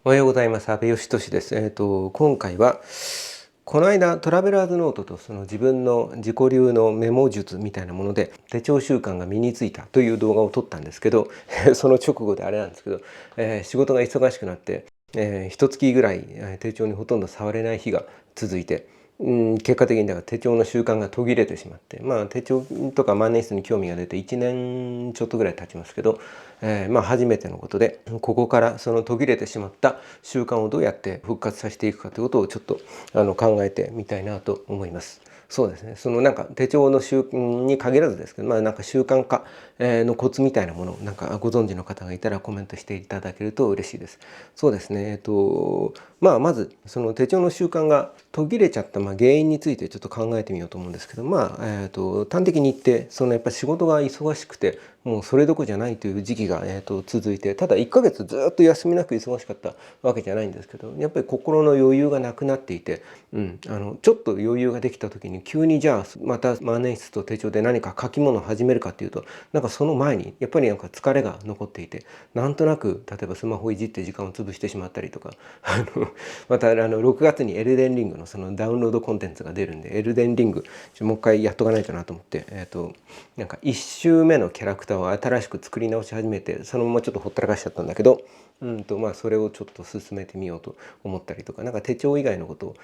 おはようございます。阿部義俊です。今回は、この間トラベラーズノートとその自分の自己流のメモ術みたいなもので手帳習慣が身についたという動画を撮ったんですけど、その直後であれなんですけど、仕事が忙しくなって、一月ぐらい手帳にほとんど触れない日が続いて、結果的にだから手帳の習慣が途切れてしまって、手帳とか万年筆に興味が出て1年ちょっとぐらい経ちますけど、初めてのことで、ここからその途切れてしまった習慣をどうやって復活させていくかということをちょっと考えてみたいなと思います。そうですね。そのなんか手帳の習慣に限らずですけど、なんか習慣化のコツみたいなものをなんかご存知の方がいたらコメントしていただけると嬉しいです。そうですね。まずその手帳の習慣が途切れちゃった原因についてちょっと考えてみようと思うんですけど、端的に言ってそのやっぱり仕事が忙しくてもうそれどころじゃないという時期が続いて、ただ1ヶ月ずっと休みなく忙しかったわけじゃないんですけど、やっぱり心の余裕がなくなっていて、ちょっと余裕ができた時に急にじゃあまた万年筆と手帳で何か書き物を始めるかっていうと、なんかその前にやっぱりなんか疲れが残っていて、なんとなく例えばスマホいじって時間を潰してしまったりとか、また6月にエルデンリングのそのダウンロードコンテンツが出るんで、エルデンリングもう一回やっとかないとなと思って、なんか1周目のキャラクターを新しく作り直し始めて、そのままちょっとほったらかしちゃったんだけど、それをちょっと進めてみようと思ったりとか、なんか手帳以外のこと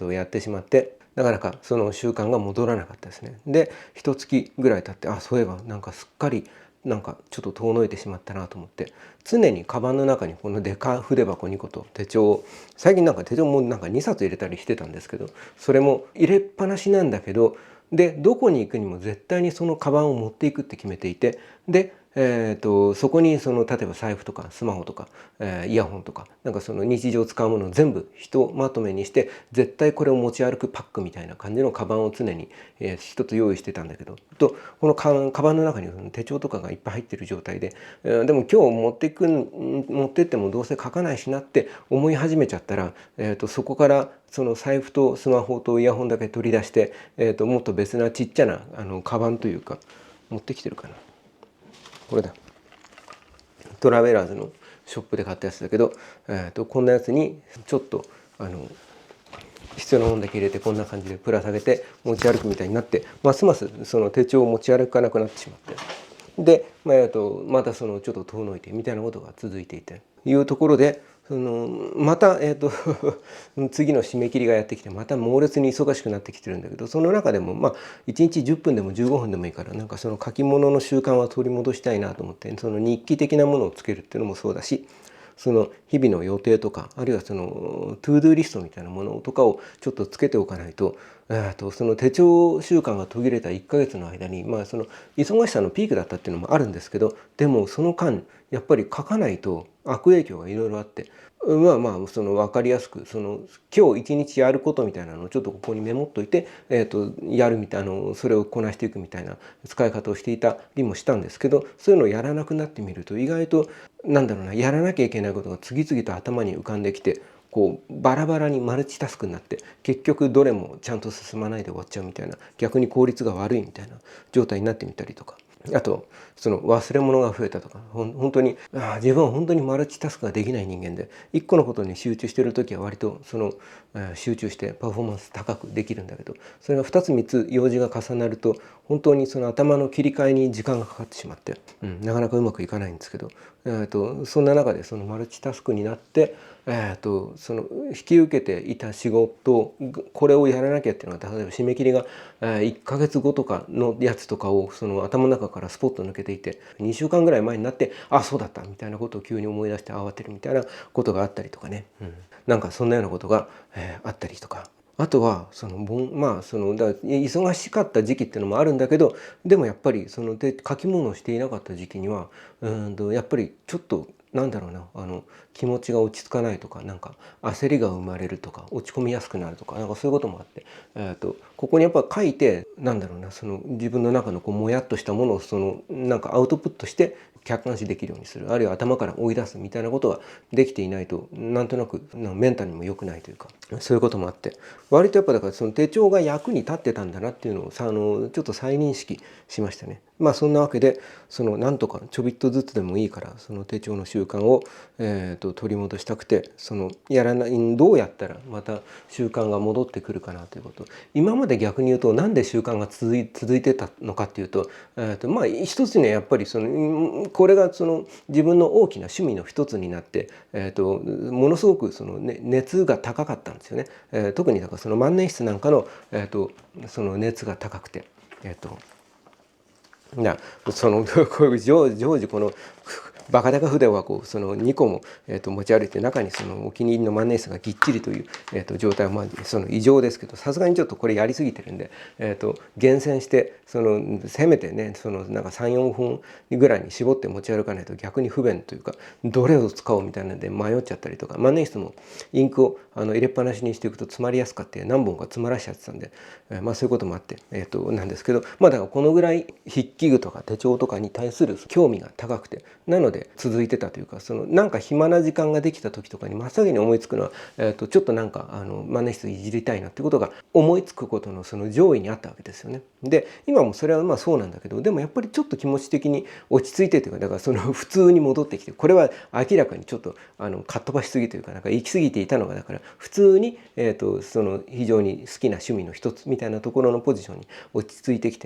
を、やってしまって、なかなかその習慣が戻らなかったですね。で一月ぐらい経って、そういえばなんかすっかりなんかちょっと遠のいてしまったなと思って、常にカバンの中にこのデカ筆箱2個と手帳を、最近なんか手帳もなんか2冊入れたりしてたんですけど、それも入れっぱなしなんだけど、でどこに行くにも絶対にそのカバンを持っていくって決めていて、でそこにその例えば財布とかスマホとか、イヤホンとかなんかその日常使うものを全部ひとまとめにして、絶対これを持ち歩くパックみたいな感じのカバンを常に、一つ用意してたんだけど、このカバンの中に手帳とかがいっぱい入ってる状態で、でも今日持ってってもどうせ書かないしなって思い始めちゃったら、そこからその財布とスマホとイヤホンだけ取り出して、もっと別なちっちゃなカバンというか、持ってきてるかな、これだ、トラベラーズのショップで買ったやつだけど、こんなやつにちょっと必要なものだけ入れてこんな感じでぶら下げて持ち歩くみたいになって、ますますその手帳を持ち歩かなくなってしまって、で、またそのちょっと遠のいてみたいなことが続いていていうところで、また、次の締め切りがやってきて、また猛烈に忙しくなってきてるんだけど、その中でも1日10分でも15分でもいいから、なんかその書き物の習慣は取り戻したいなと思って、その日記的なものをつけるっていうのもそうだし、その日々の予定とか、あるいはそのトゥードゥーリストみたいなものとかをちょっとつけておかないと、その手帳習慣が途切れた1ヶ月の間に、その忙しさのピークだったっていうのもあるんですけど、でもその間やっぱり書かないと悪影響がいろいろあって、その分かりやすくその今日一日やることみたいなのをちょっとここにメモっといて、やるみたいなそれをこなしていくみたいな使い方をしていたりもしたんですけど、そういうのをやらなくなってみると、意外とやらなきゃいけないことが次々と頭に浮かんできて、こうバラバラにマルチタスクになって、結局どれもちゃんと進まないで終わっちゃうみたいな、逆に効率が悪いみたいな状態になってみたりとか。あとその忘れ物が増えたとか、本当に自分は本当にマルチタスクができない人間で、一個のことに集中してる時は割とその集中してパフォーマンス高くできるんだけど、それが2つ3つ用事が重なると本当にその頭の切り替えに時間がかかってしまって、なかなかうまくいかないんですけど、そんな中でそのマルチタスクになって、その引き受けていた仕事、これをやらなきゃっていうのは、例えば締め切りが1ヶ月後とかのやつとかをその頭の中からスポッと抜けていて、2週間ぐらい前になって、そうだったみたいなことを急に思い出して慌てるみたいなことがあったりとかね、なんかそんなようなことがあったりとか。あとはその忙しかった時期っていうのもあるんだけど、でもやっぱりその書き物をしていなかった時期にはやっぱりちょっと気持ちが落ち着かないとか、なんか焦りが生まれるとか、落ち込みやすくなるとか、なんかそういうこともあって、ここにやっぱ書いて、その自分の中のこうもやっとしたものをそのなんかアウトプットして客観視できるようにする、あるいは頭から追い出すみたいなことができていないと、なんとなくメンタルにも良くないというか、そういうこともあって、割とやっぱだからその手帳が役に立ってたんだなっていうのをちょっと再認識しましたね。そんなわけでなんとかちょびっとずつでもいいからその手帳の習慣を、取り戻したくてどうやったらまた習慣が戻ってくるかなということ。今まで逆に言うとなんで習慣が続いてたのかっていうと、一つにはやっぱりこれが自分の大きな趣味の一つになって、ものすごく熱が高かったんですよね。特にだから万年筆なんかの、その熱が高くて。こういう常時このバカ高筆は2個も、持ち歩いて中にお気に入りの万年筆がぎっちりという、状態は異常ですけど、さすがにちょっとこれやりすぎてるんで、厳選してせめてねなんか3、4分ぐらいに絞って持ち歩かないと逆に不便というか、どれを使おうみたいなので迷っちゃったりとか、万年筆もインクを入れっぱなしにしていくと詰まりやすかって何本か詰まらしちゃってたんで、そういうこともあって、なんですけど、だからこのぐらい筆記具とか手帳とかに対する興味が高くて、なので続いてたというか、なんか暇な時間ができた時とかに真っ先に思いつくのは、ちょっとなんか万年筆いじりたいなってことが思いつくことの上位にあったわけですよね。で今もそれはそうなんだけど、でもやっぱりちょっと気持ち的に落ち着いてというか、だから普通に戻ってきて、これは明らかにちょっとかっ飛ばしすぎというか、なんか行き過ぎていたのが、だから普通に、非常に好きな趣味の一つみたいなところのポジションに落ち着いてき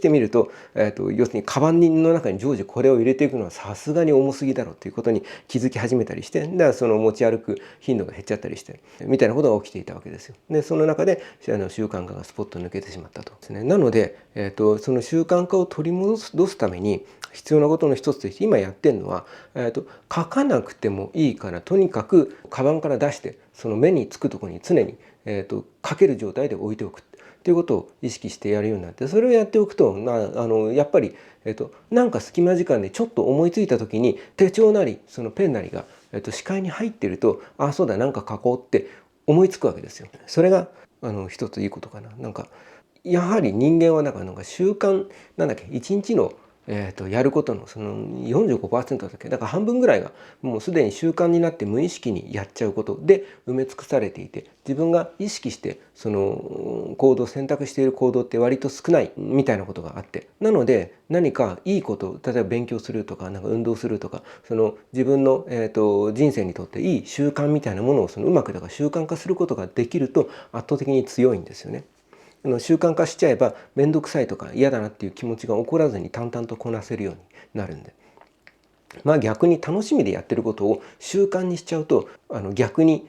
てみると、要するにカバンの中に常時これを入れていくのはさすがに重すぎだろうということに気づき始めたりして、だから持ち歩く頻度が減っちゃったりしてみたいなことが起きていたわけですよ。でその中で習慣化がスポッと抜けてしまったとですね。なので、その習慣化を取り戻すために必要なことの一つとして今やってるのは、書かなくてもいいからとにかくカバンから出して目につくところに常に、書ける状態で置いておくということを意識してやるようになって、それをやっておくとやっぱり、なんか隙間時間でちょっと思いついた時に手帳なりペンなりが、視界に入っていると、そうだなんか書こうって思いつくわけですよ。それが一ついいことかな。なんかやはり人間はなんか習慣一日のやることの45%だけだから半分ぐらいがもうすでに習慣になって無意識にやっちゃうことで埋め尽くされていて、自分が意識して選択している行動って割と少ないみたいなことがあって、なので何かいいこと、例えば勉強するとかなんか運動するとか、自分の、人生にとっていい習慣みたいなものをうまく習慣化することができると圧倒的に強いんですよね。習慣化しちゃえば面倒くさいとか嫌だなっていう気持ちが起こらずに淡々とこなせるようになるんで、逆に楽しみでやってることを習慣にしちゃうと逆に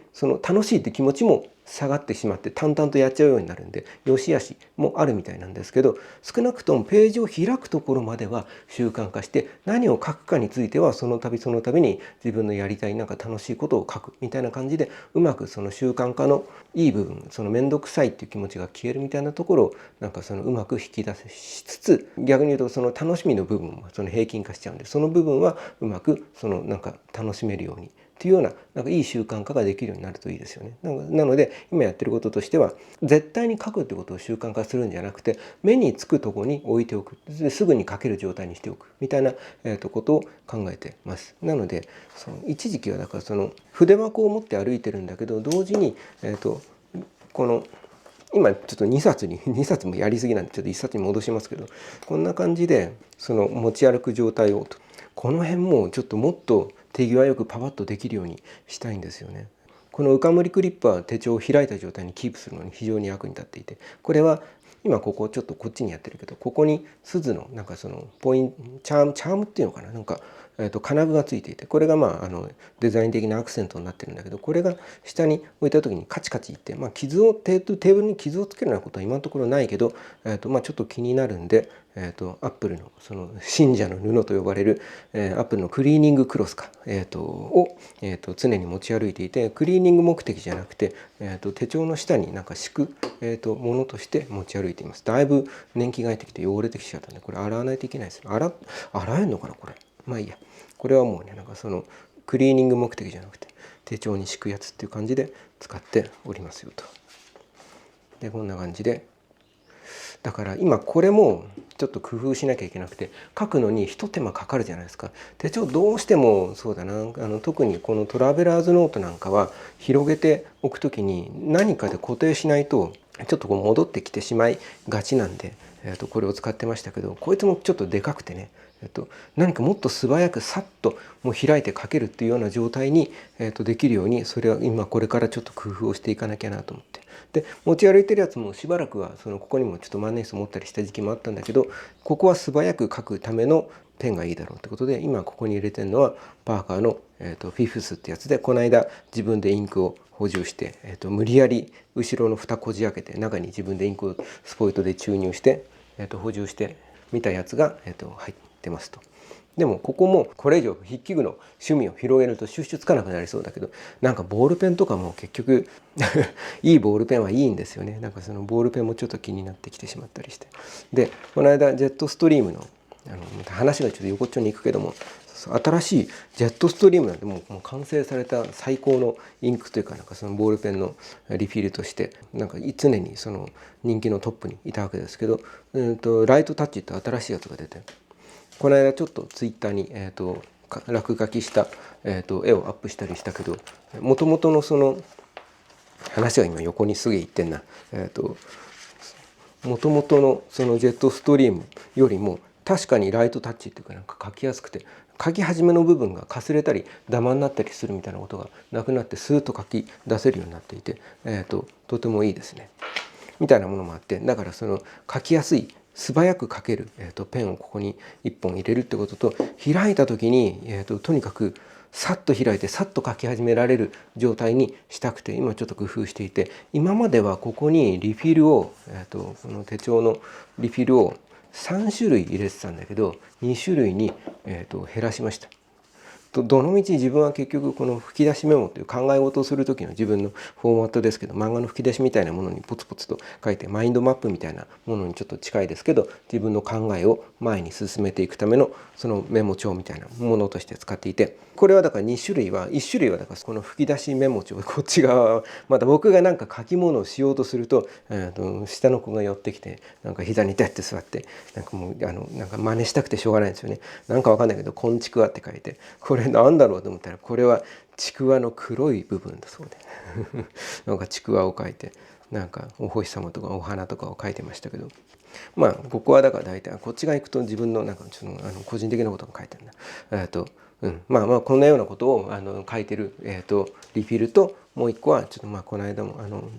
楽しいって気持ちも下がってしまって淡々とやっちゃうようになるんで、良し悪しもあるみたいなんですけど、少なくともページを開くところまでは習慣化して、何を書くかについてはその度に自分のやりたいなんか楽しいことを書くみたいな感じで、うまく習慣化のいい部分、面倒くさいっていう気持ちが消えるみたいなところをなんかうまく引き出しつつ、逆に言うと楽しみの部分も平均化しちゃうんで、その部分はうまくなんか楽しめるようにっていうようなんかいい習慣化ができるようになるといいですよね。なので今やってることとしては、絶対に書くってことを習慣化するんじゃなくて、目につくところに置いておく、すぐに書ける状態にしておくみたいな、ことを考えてます。なので一時期はだから筆箱を持って歩いてるんだけど、同時に、この今ちょっと2冊もやりすぎなんでちょっと1冊に戻しますけど、こんな感じで持ち歩く状態をこの辺もちょっともっと手際よくパパッとできるようにしたいんですよね。このウカムリクリップは手帳を開いた状態にキープするのに非常に役に立っていて、これは今ここちょっとこっちにやってるけど、ここに鈴のなんかチャームっていうのかな、なんか金具がついていて、これがデザイン的なアクセントになってるんだけど、これが下に置いた時にカチカチいって、テーブルに傷をつけるようなことは今のところないけど、ちょっと気になるんで、アップルの信者の布と呼ばれる、アップルのクリーニングクロスを、常に持ち歩いていて、クリーニング目的じゃなくて、手帳の下になんか敷く、ものとして持ち歩いています。だいぶ年季が入ってきて汚れてきちゃったんで、これ洗わないといけないです。洗えるのかなこれ。まあいいや。これはもうね、なんかクリーニング目的じゃなくて手帳に敷くやつっていう感じで使っておりますよと。でこんな感じで、だから今これもちょっと工夫しなきゃいけなくて、書くのに一手間かかるじゃないですか。手帳どうしてもそうだな、特にこのトラベラーズノートなんかは広げておくときに何かで固定しないとちょっとこう戻ってきてしまいがちなんで、これを使ってましたけど、こいつもちょっとでかくてね、何かもっと素早くさっともう開いて書けるっていうような状態に、できるように、それは今これからちょっと工夫をしていかなきゃなと思って。で持ち歩いてるやつもしばらくはここにもちょっと万年筆持ったりした時期もあったんだけど、ここは素早く書くためのペンがいいだろうってことで、今ここに入れてるのはパーカーの、フィフスってやつで、この間自分でインクを補充して、無理やり後ろの蓋こじ開けて中に自分でインクをスポイトで注入して、補充してみたやつが、入ってますと。でもここもこれ以上筆記具の趣味を広げると収集つかなくなりそうだけど、なんかボールペンとかも結局いいボールペンはいいんですよね。なんかそのボールペンもちょっと気になってきてしまったりして、でこの間ジェットストリームの話がちょっと横っちょに行くけども、新しいジェットストリームなんてもう完成された最高のインクというか、なんかそのボールペンのリフィルとしてなんか常にその人気のトップにいたわけですけど、ライトタッチって新しいやつが出て、この間ちょっとツイッターに、落書きした、絵をアップしたりしたけど、もともとのその話が今横にすげえ言ってんな。もともとのそのジェットストリームよりも確かにライトタッチっていうか、なんか書きやすくて、書き始めの部分がかすれたりダマになったりするみたいなことがなくなって、スーッと書き出せるようになっていて、とてもいいですねみたいなものもあって、だからその書きやすい素早く書ける、ペンをここに1本入れるってことと、開いた時に、とにかくさっと開いてさっと書き始められる状態にしたくて、今ちょっと工夫していて、今まではここにリフィルを、この手帳のリフィルを3種類入れてたんだけど、2種類に、減らしました。どのみち自分は結局この吹き出しメモという考え事をする時の自分のフォーマットですけど、漫画の吹き出しみたいなものにポツポツと書いて、マインドマップみたいなものにちょっと近いですけど、自分の考えを前に進めていくためのそのメモ帳みたいなものとして使っていて、これはだから2種類は、1種類はだからこの吹き出しメモ帳、こっち側はまた僕がなんか書き物をしようとすると、下の子が寄ってきてなんか膝に立って座って、なんかもうなんか真似したくてしょうがないんですよね。なんかわかんないけど「こんちくわ」って書いて、これなんだろうと思ったら、これはちくわの黒い部分だそうでなんかちくわを描いて、なんかお星様とかお花とかを描いてましたけど、まあここはだから大体こっちが行くと自分のなんかちょっと個人的なことが書いてあるんだ。まあこんなようなことを書いてる、リフィルと、もう一個はちょっとこの間も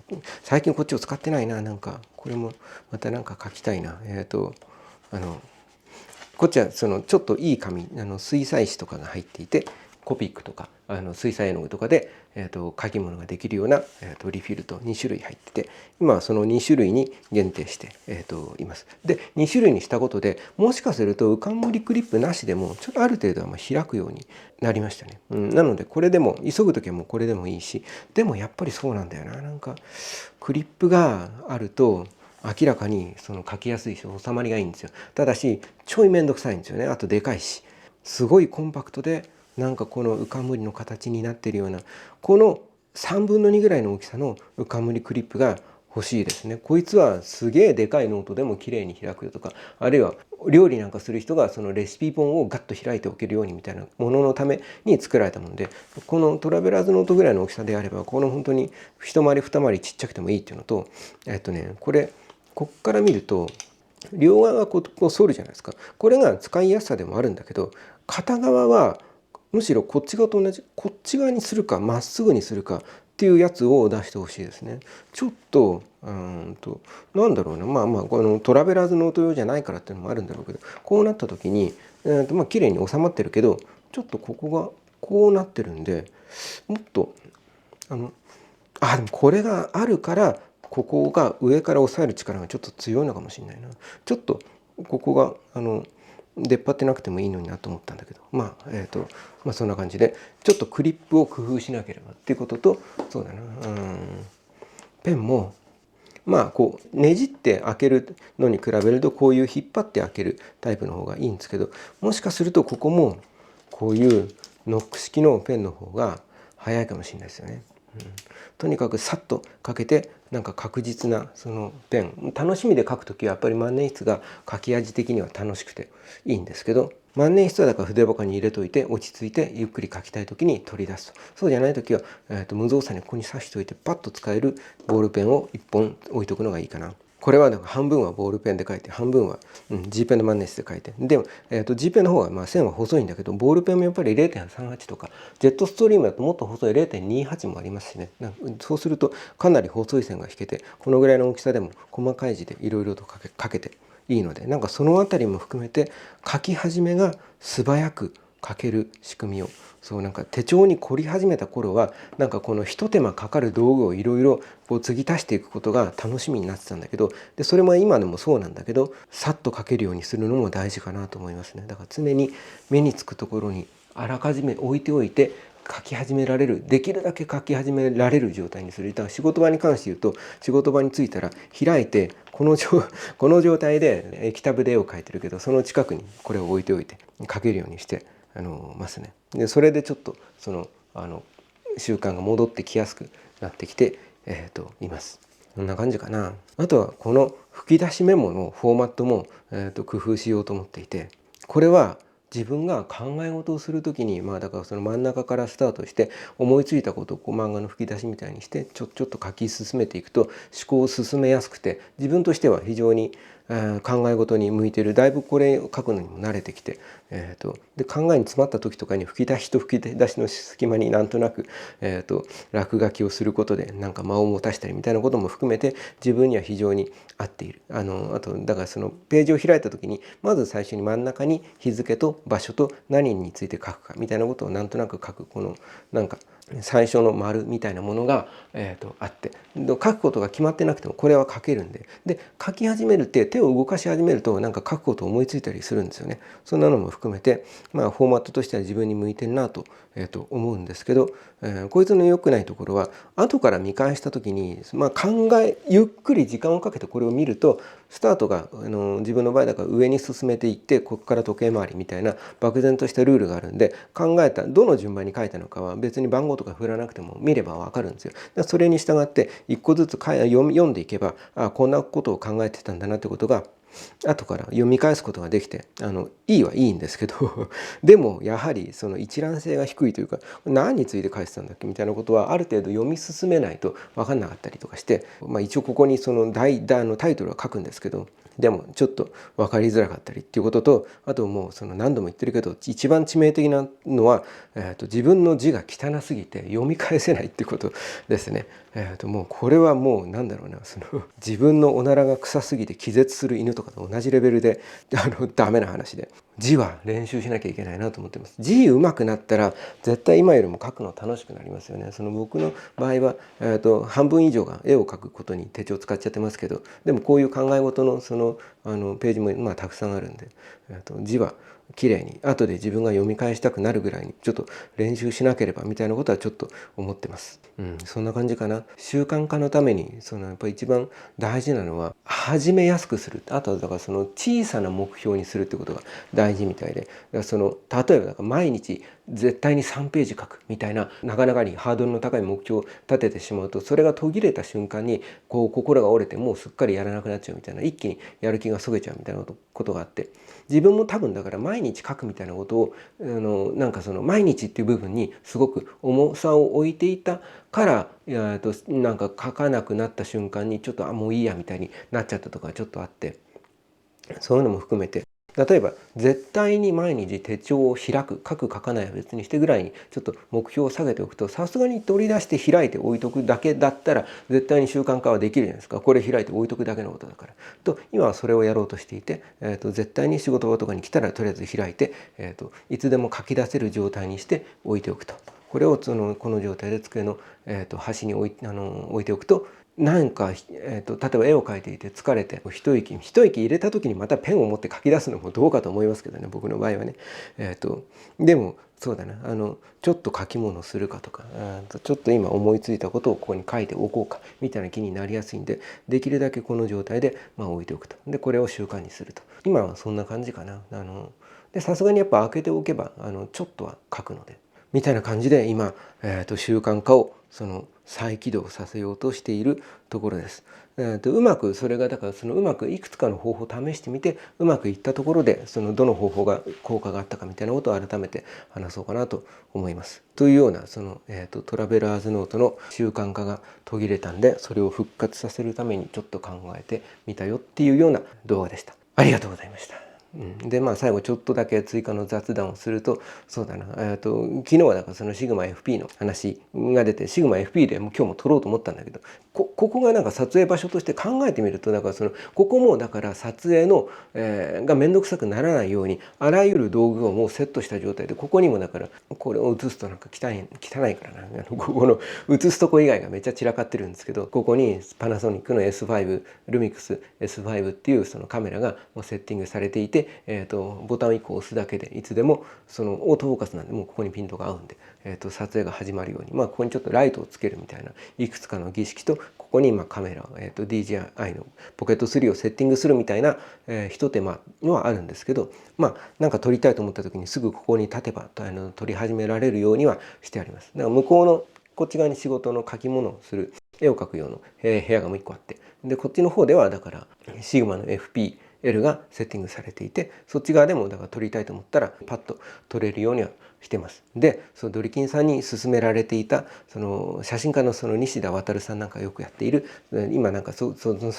最近こっちを使ってないな、なんかこれもまたなんか書きたいな。こっちはそのちょっといい紙、水彩紙とかが入っていて、コピックとか水彩絵の具とかで、書き物ができるような、リフィルと2種類入ってて、今はその2種類に限定して、います。で2種類にしたことで、もしかすると浮かん彫りクリップなしでもちょっとある程度は開くようになりましたね。なのでこれでも急ぐ時はもうこれでもいいし、でもやっぱりそうなんだよな、なんかクリップがあると明らかにその書きやすいし収まりがいいんですよ。ただしちょいめんどくさいんですよね。あとでかいし、すごいコンパクトで、なんかこの浮かん彫りの形になっているような、この3分の2ぐらいの大きさの浮かん彫りクリップが欲しいですね。こいつはすげえでかいノートでも綺麗に開くよとか、あるいは料理なんかする人がそのレシピ本をガッと開いておけるようにみたいなもののために作られたもので、このトラベラーズノートぐらいの大きさであれば、この本当に一回り二回りちっちゃくてもいいっていうのと、これこっから見ると両側がこう反るじゃないですか。これが使いやすさでもあるんだけど、片側はむしろこっち側と同じ、こっち側にするかまっすぐにするかっていうやつを出してほしいですね。ちょっとなんだろうな、このトラベラーズノート用じゃないからっていうのもあるんだろうけど、こうなった時に綺麗に収まってるけど、ちょっとここがこうなってるんで、もっとでもこれがあるから、ここが上から押さえる力がちょっと強いのかもしれないな。ちょっとここが出っ張ってなくてもいいのになと思ったんだけど、そんな感じでちょっとクリップを工夫しなければっていうことと、そうだな、ペンもこうねじって開けるのに比べると、こういう引っ張って開けるタイプの方がいいんですけど、もしかするとここもこういうノック式のペンの方が早いかもしれないですよね。とにかくさっと書けて、なんか確実なそのペン、楽しみで書くときはやっぱり万年筆が書き味的には楽しくていいんですけど、万年筆はだから筆箱に入れといて、落ち着いてゆっくり書きたい時に取り出すと。そうじゃない時は、無造作にここに刺しておいてパッと使えるボールペンを1本置いとくのがいいかな。これはだから半分はボールペンで書いて、半分は、G ペンの万年筆で書いて。でも、G ペンの方が線は細いんだけど、ボールペンもやっぱり 0.38 とか、ジェットストリームだともっと細い 0.28 もありますしね。そうするとかなり細い線が引けて、このぐらいの大きさでも細かい字でいろいろと書けていいので、なんかそのあたりも含めて書き始めが素早く書ける仕組みを、そうなんか手帳に凝り始めた頃はなんかこの一手間かかる道具をいろいろこう継ぎ足していくことが楽しみになってたんだけど、でそれも今でもそうなんだけど、さっと書けるようにするのも大事かなと思いますね。だから常に目につくところにあらかじめ置いておいて書き始められる、できるだけ書き始められる状態にする。だから仕事場に関して言うと、仕事場に着いたら開いてこの状態で液タブで絵を描いてるけど、その近くにこれを置いておいて書けるようにしてますね。でそれでちょっとその習慣が戻ってきやすくなってきて、います。こんな感じかな。あとはこの吹き出しメモのフォーマットも、工夫しようと思っていて、これは自分が考え事をする時に、だからその真ん中からスタートして思いついたことをこう漫画の吹き出しみたいにしてちょっと書き進めていくと思考を進めやすくて、自分としては非常に考え事に向いている。だいぶこれ書くのにも慣れてきて、で考えに詰まった時とかに吹き出しと吹き出しの隙間になんとなく、落書きをすることでなんか間を持たしたりみたいなことも含めて自分には非常に合っている。あとだからそのページを開いた時にまず最初に真ん中に日付と場所と何について書くかみたいなことをなんとなく書く、このなんか最初の丸みたいなものが、あって、書くことが決まってなくてもこれは書けるんで、書き始めるって手を動かし始めるとなんか書くことを思いついたりするんですよね。そんなのも含めて、フォーマットとしては自分に向いてるなと、思うんですけど、こいつの良くないところは後から見返した時に、ゆっくり時間をかけてこれを見るとスタートが自分の場合だから上に進めていって、ここから時計回りみたいな漠然としたルールがあるんで、考えたどの順番に書いたのかは別に番号とか振らなくても見れば分かるんですよ。それに従って一個ずつ読んでいけば、こんなことを考えてたんだなってことが後から読み返すことができて、いいはいいんですけどでもやはりその一覧性が低いというか、何について書いてたんだっけみたいなことはある程度読み進めないと分かんなかったりとかして、一応ここにそのタイトルは書くんですけど、でもちょっと分かりづらかったりっていうことと、あともうその何度も言ってるけど一番致命的なのは、自分の字が汚すぎて読み返せないっていうことですね。もうこれはもうなんだろうな、その自分のおならが臭すぎて気絶する犬とかと同じレベルでダメな話で、字は練習しなきゃいけないなと思ってます。字上手くなったら絶対今よりも書くの楽しくなりますよね。その僕の場合は、半分以上が絵を描くことに手帳使っちゃってますけど、でもこういう考え事のそのページもたくさんあるんで、字は綺麗に後で自分が読み返したくなるぐらいにちょっと練習しなければみたいなことはちょっと思ってます。そんな感じかな。習慣化のためにやっぱり一番大事なのは始めやすくする。あとはだからその小さな目標にするってことが大事みたいで、だから例えばだから毎日絶対に3ページ書くみたいななかなかにハードルの高い目標を立ててしまうと、それが途切れた瞬間にこう心が折れてもうすっかりやらなくなっちゃうみたいな、一気にやる気がそげちゃうみたいなことがあって、自分も多分だから毎日書くみたいなことをなんかその毎日っていう部分にすごく重さを置いていたからなんか書かなくなった瞬間にちょっともういいやみたいになっちゃったとかちょっとあって、そういうのも含めて例えば絶対に毎日手帳を開く、書かないは別にしてぐらいにちょっと目標を下げておくと、さすがに取り出して開いて置いとくだけだったら絶対に習慣化はできるじゃないですか。これ開いて置いとくだけのことだからと、今はそれをやろうとしていて、絶対に仕事場とかに来たらとりあえず開いて、いつでも書き出せる状態にして置いておくと。これをこの状態で机の、端に置いておくと、なんか、例えば絵を描いていて疲れて一息入れた時にまたペンを持って書き出すのもどうかと思いますけどね、僕の場合はね。でもそうだな、ちょっと書き物するかとか、ちょっと今思いついたことをここに書いておこうかみたいな気になりやすいんで、できるだけこの状態で置いておくと。でこれを習慣にすると。今はそんな感じかな。でさすがにやっぱ開けておけばちょっとは書くので。みたいな感じで今、習慣化を再起動させようとしているところです。うまくそれがだからうまくいくつかの方法を試してみてうまくいったところでどの方法が効果があったかみたいなことを改めて話そうかなと思います。というようなトラベラーズノートの習慣化が途切れたんでそれを復活させるためにちょっと考えてみたよっていうような動画でした。ありがとうございました。で最後ちょっとだけ追加の雑談をするとそうだな、昨日はだからシグマ FP の話が出てシグマ FP でもう今日も撮ろうと思ったんだけどここが撮影場所として考えてみるとここも撮影の、が面倒くさくならないようにあらゆる道具をもうセットした状態でここにもこれを映すと汚いからなここの映すとこ以外がめっちゃ散らかってるんですけどここにパナソニックの S5 ルミックス S5 っていうカメラがもうセッティングされていて、ボタンを1個押すだけでいつでもオートフォーカスなんでもうここにピントが合うんで、撮影が始まるようにここにちょっとライトをつけるみたいないくつかの儀式とここにカメラ、DJI のポケット3をセッティングするみたいな、一手間はあるんですけど撮りたいと思った時にすぐここに立てば撮り始められるようにはしてあります。だから向こうのこっち側に仕事の書き物をする絵を描く用の部屋がもう1個あってでこっちの方ではシグマの FPL がセッティングされていてそっち側でも撮りたいと思ったらパッと撮れるようにはしてます。でドリキンさんに勧められていた写真家の西田航さんなんかよくやっている今そ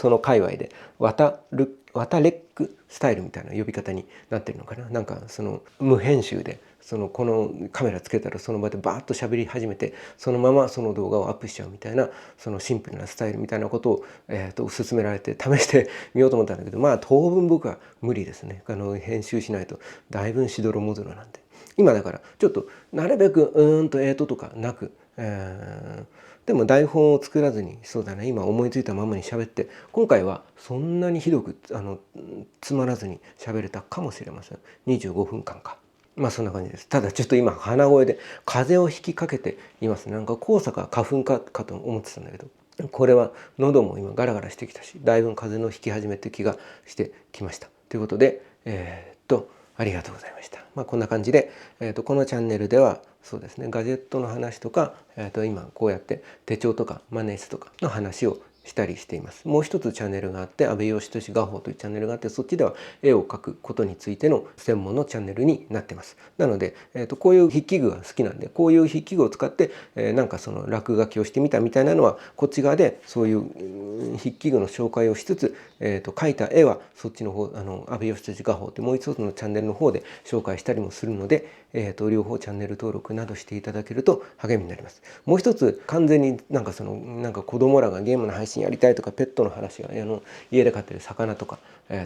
の界隈でワタレックスタイルみたいな呼び方になってるのかな。無編集でこのカメラつけたらその場でバーッと喋り始めてそのままその動画をアップしちゃうみたいなシンプルなスタイルみたいなことを、勧められて試してみようと思ったんだけど当分僕は無理ですね。編集しないとだいぶしどろもどろなんで今だからちょっとなるべくとかなく、でも台本を作らずにそうだね今思いついたままに喋って今回はそんなにひどくつまらずに喋れたかもしれません。25分間か。そんな感じです。ただちょっと今鼻声で風邪をひきかけています。黄砂か花粉かと思ってたんだけどこれは喉も今ガラガラしてきたしだいぶ風邪のひき始めって気がしてきました。ということでありがとうございました。こんな感じで、このチャンネルではそうですねガジェットの話とか、今こうやって手帳とかマネースとかの話をしたりしています。もう一つチャンネルがあって阿部義俊画法というチャンネルがあってそっちでは絵を描くことについての専門のチャンネルになってます。なので、こういう筆記具が好きなんでこういう筆記具を使って、落書きをしてみたみたいなのはこっち側でそういう筆記具の紹介をしつつ、描いた絵はそっちの方阿部義俊画法というもう一つのチャンネルの方で紹介したりもするので、両方チャンネル登録などしていただけると励みになります。もう一つ完全に子供らがゲームの配信やりたいとかペットの話が家で飼ってる魚とか、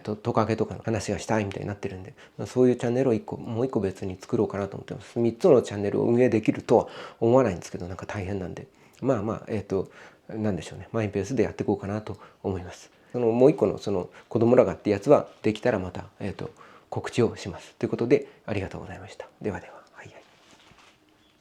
トカゲとかの話がしたいみたいになってるんでそういうチャンネルをもう一個別に作ろうかなと思ってます。3つのチャンネルを運営できるとは思わないんですけど大変なんでなんでしょうねマイペースでやっていこうかなと思います。もう一個の子供らがってやつはできたらまた、告知をします。ということでありがとうございました。ではでは。